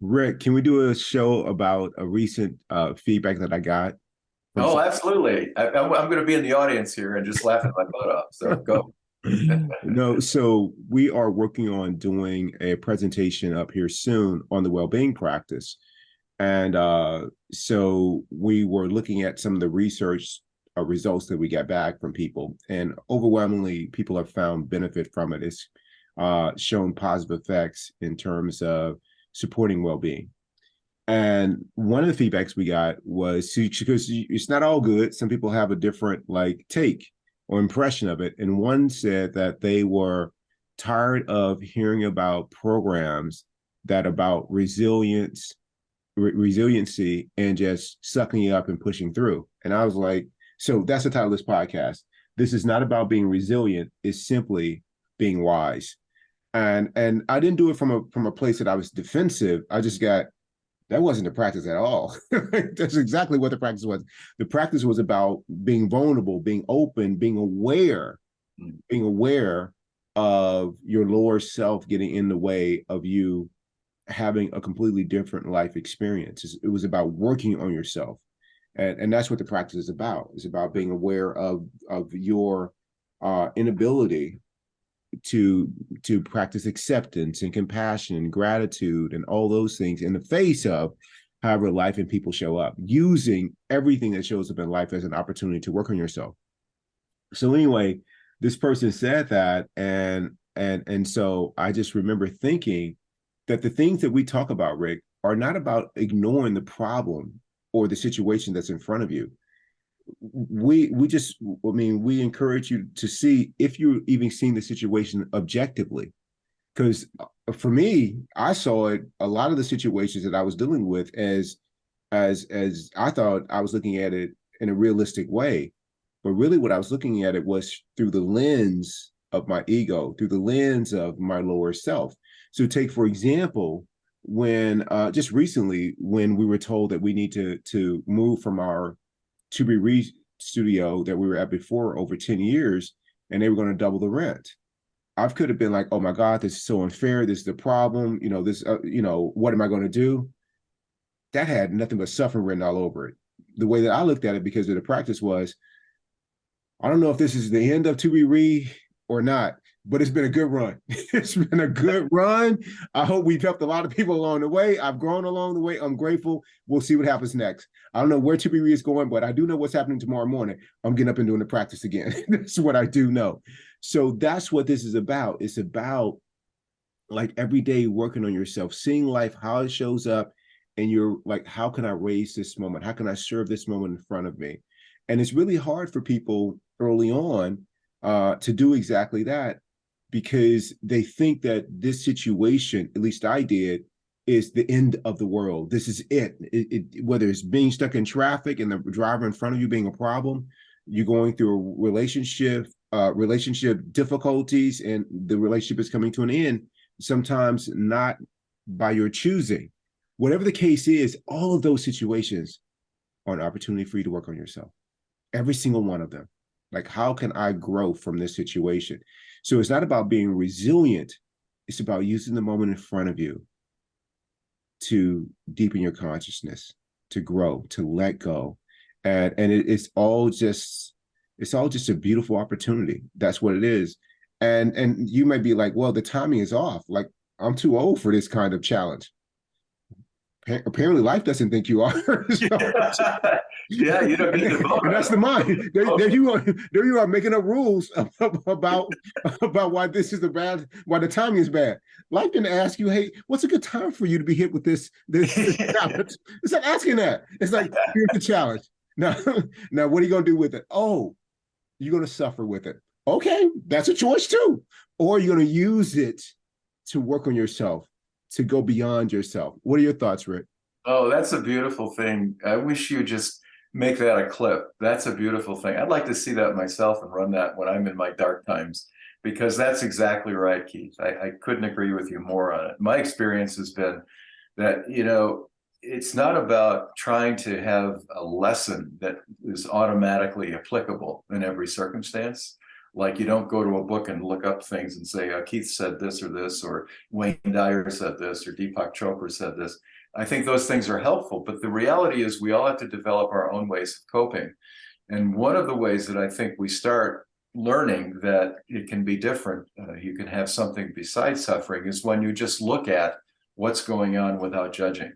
Rick, can we do a show about a recent feedback that I got from Oh, some? absolutely. I'm going to be in the audience here and just laughing my butt off. So go. No, so we are working on doing a presentation up here soon on the well-being practice. And so we were looking at some of the research results that we got back from people, and overwhelmingly, people have found benefit from it. It's shown positive effects in terms of supporting well-being. And one of the feedbacks we got was because it's not all good. Some people have a different like take or impression of it. And one said that they were tired of hearing about programs that about resiliency and just sucking you up and pushing through. And I was like, so that's the title of this podcast. This is not about being resilient. It's simply being wise. And I didn't do it from a place that I was defensive. I just got that wasn't the practice at all. That's exactly what the practice was. The practice was about being vulnerable, being open, being aware of your lower self getting in the way of you having a completely different life experience. It was about working on yourself. And that's what the practice is about. It's about being aware of your inability to practice acceptance and compassion and gratitude and all those things in the face of however life and people show up, using everything that shows up in life as an opportunity to work on yourself. So anyway, this person said that, and so I just remember thinking that the things that we talk about, Rick, are not about ignoring the problem or the situation that's in front of you. We just, I mean, we encourage you to see if you're even seeing the situation objectively. Because for me, I saw it, a lot of the situations that I was dealing with as I thought I was looking at it in a realistic way. But really what I was looking at it was through the lens of my ego, through the lens of my lower self. So take, for example, when just recently, when we were told that we need to move from our ToBeRe studio that we were at before over 10 years, and they were going to double the rent. I could have been like, oh my God, this is so unfair. This is the problem. What am I going to do? That had nothing but suffering written all over it. The way that I looked at it, because of the practice, was I don't know if this is the end of ToBeRe or not, but it's been a good run. It's been a good run. I hope we've helped a lot of people along the way. I've grown along the way. I'm grateful. We'll see what happens next. I don't know where ToBeRe is going, but I do know what's happening tomorrow morning. I'm getting up and doing the practice again. That's what I do know. So that's what this is about. It's about like every day working on yourself, seeing life, how it shows up. And you're like, how can I raise this moment? How can I serve this moment in front of me? And it's really hard for people early on to do exactly that, because they think that this situation, at least I did, is the end of the world. This is whether it's being stuck in traffic and the driver in front of you being a problem, you're going through a relationship difficulties, and the relationship is coming to an end, sometimes not by your choosing. Whatever the case is, all of those situations are an opportunity for you to work on yourself. Every single one of them. Like, how can I grow from this situation? So it's not about being resilient. It's about using the moment in front of you to deepen your consciousness, to grow, to let go. And it's all just a beautiful opportunity. That's what it is. And you might be like, well, the timing is off. Like, I'm too old for this kind of challenge. Apparently life doesn't think you are. So, Yeah, you don't need to vote and on that's the mind. There you are making up rules about why this is why the timing is bad. Life didn't ask you, hey, what's a good time for you to be hit with this challenge? It's not asking that. It's like, here's the challenge. Now, now what are you gonna do with it? Oh, you're gonna suffer with it. Okay, that's a choice too. Or you're gonna use it to work on yourself, to go beyond yourself. What are your thoughts, Rick? Oh, that's a beautiful thing. I wish you would just make that a clip. That's a beautiful thing. I'd like to see that myself and run that when I'm in my dark times, because that's exactly right, Keith. I couldn't agree with you more on it. My experience has been that, it's not about trying to have a lesson that is automatically applicable in every circumstance. Like you don't go to a book and look up things and say, Keith said this, or Wayne Dyer said this, or Deepak Chopra said this. I think those things are helpful, but the reality is we all have to develop our own ways of coping. And one of the ways that I think we start learning that it can be different, you can have something besides suffering, is when you just look at what's going on without judging.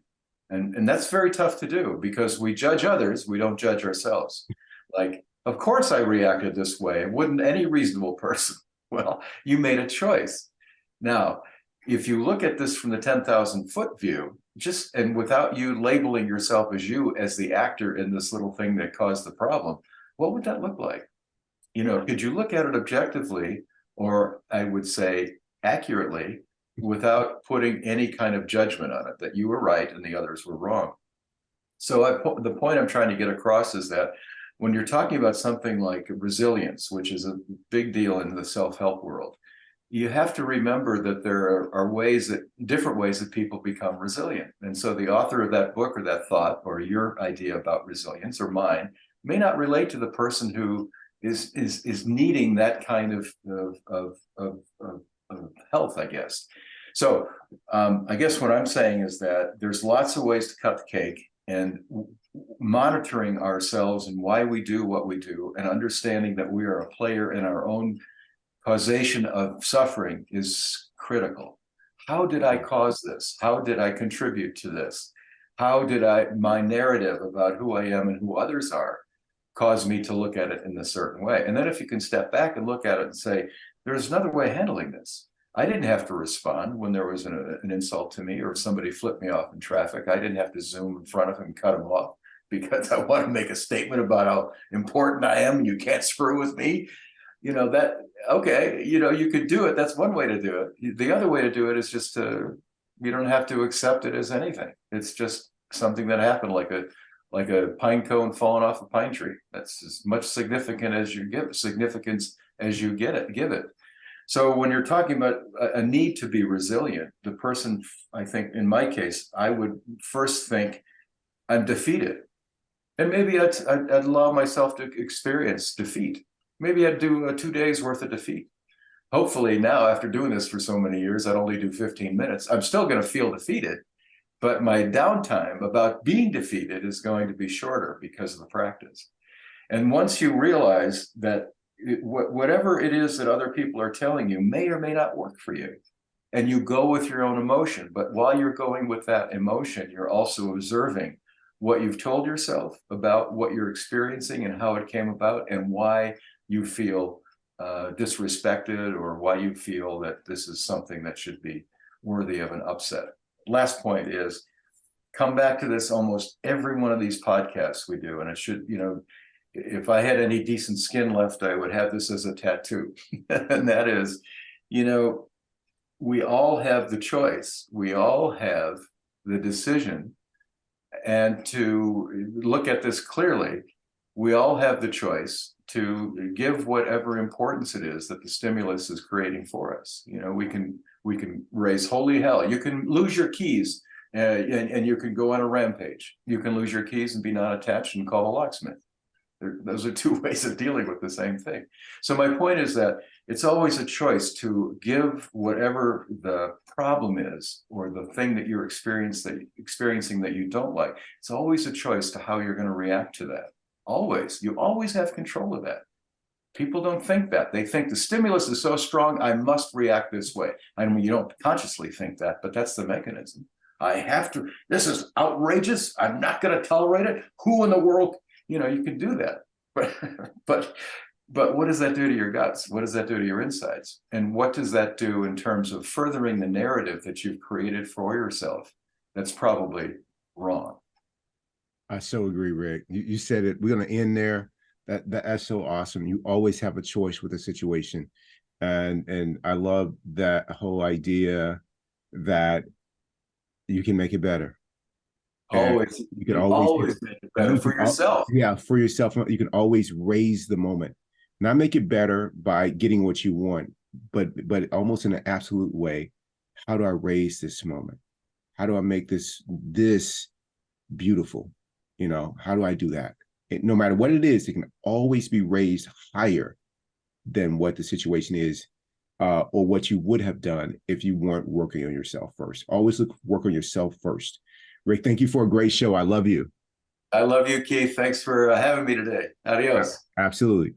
And that's very tough to do because we judge others, we don't judge ourselves. Like, of course I reacted this way. Wouldn't any reasonable person? Well, you made a choice. Now, if you look at this from the 10,000 foot view, just and without you labeling yourself as you as the actor in this little thing that caused the problem, what would that look like? Could you look at it objectively, or I would say accurately, without putting any kind of judgment on it, that you were right and the others were wrong? So the point I'm trying to get across is that when you're talking about something like resilience, which is a big deal in the self-help world, you have to remember that there are different ways that people become resilient. And so the author of that book or that thought or your idea about resilience or mine may not relate to the person who is needing that kind of health, I guess. So I guess what I'm saying is that there's lots of ways to cut the cake, and monitoring ourselves and why we do what we do, and understanding that we are a player in our own causation of suffering is critical. How did I cause this? How did I contribute to this? How did my narrative about who I am and who others are cause me to look at it in a certain way? And then if you can step back and look at it and say, there's another way of handling this. I didn't have to respond when there was an insult to me, or somebody flipped me off in traffic. I didn't have to zoom in front of him and cut him off because I want to make a statement about how important I am and you can't screw with me. Okay, you could do it. That's one way to do it. The other way to do it is just you don't have to accept it as anything. It's just something that happened, like a pine cone falling off a pine tree. That's as much significance as you give it. So when you're talking about a need to be resilient, the person, I think in my case, I would first think, I'm defeated. And maybe I'd allow myself to experience defeat. Maybe I'd do 2 days worth of defeat. Hopefully now, after doing this for so many years, I'd only do 15 minutes. I'm still going to feel defeated, but my downtime about being defeated is going to be shorter because of the practice. And once you realize that whatever it is that other people are telling you may or may not work for you, and you go with your own emotion, but while you're going with that emotion, you're also observing what you've told yourself about what you're experiencing and how it came about, and why you feel disrespected, or why you feel that this is something that should be worthy of an upset. Last point is, come back to this almost every one of these podcasts we do, and it should, if I had any decent skin left, I would have this as a tattoo. And that is, we all have the choice. We all have the decision. And to look at this clearly, we all have the choice to give whatever importance it is that the stimulus is creating for us. We can raise holy hell. You can lose your keys and you can go on a rampage. You can lose your keys and be non-attached and call a locksmith. Those are two ways of dealing with the same thing. So my point is that it's always a choice to give whatever the problem is, or the thing that you're experiencing that you don't like. It's always a choice to how you're going to react to that. Always. You always have control of that. People don't think that. They think the stimulus is so strong, I must react this way. I mean, you don't consciously think that, but that's the mechanism. I have to. This is outrageous. I'm not going to tolerate it. Who in the world? You can do that, but what does that do to your guts? What does that do to your insides? And what does that do in terms of furthering the narrative that you've created for yourself? That's probably wrong. I so agree, Rick. You said it. We're going to end there. That's so awesome. You always have a choice with a situation, and I love that whole idea that you can make it better. Always. You can always make it better for yourself. Yeah, for yourself. You can always raise the moment. Not make it better by getting what you want, but almost in an absolute way. How do I raise this moment? How do I make this beautiful? How do I do that? No matter what it is, it can always be raised higher than what the situation is, or what you would have done if you weren't working on yourself first. Always work on yourself first. Rick, thank you for a great show. I love you. I love you, Keith. Thanks for having me today. Adios. Absolutely.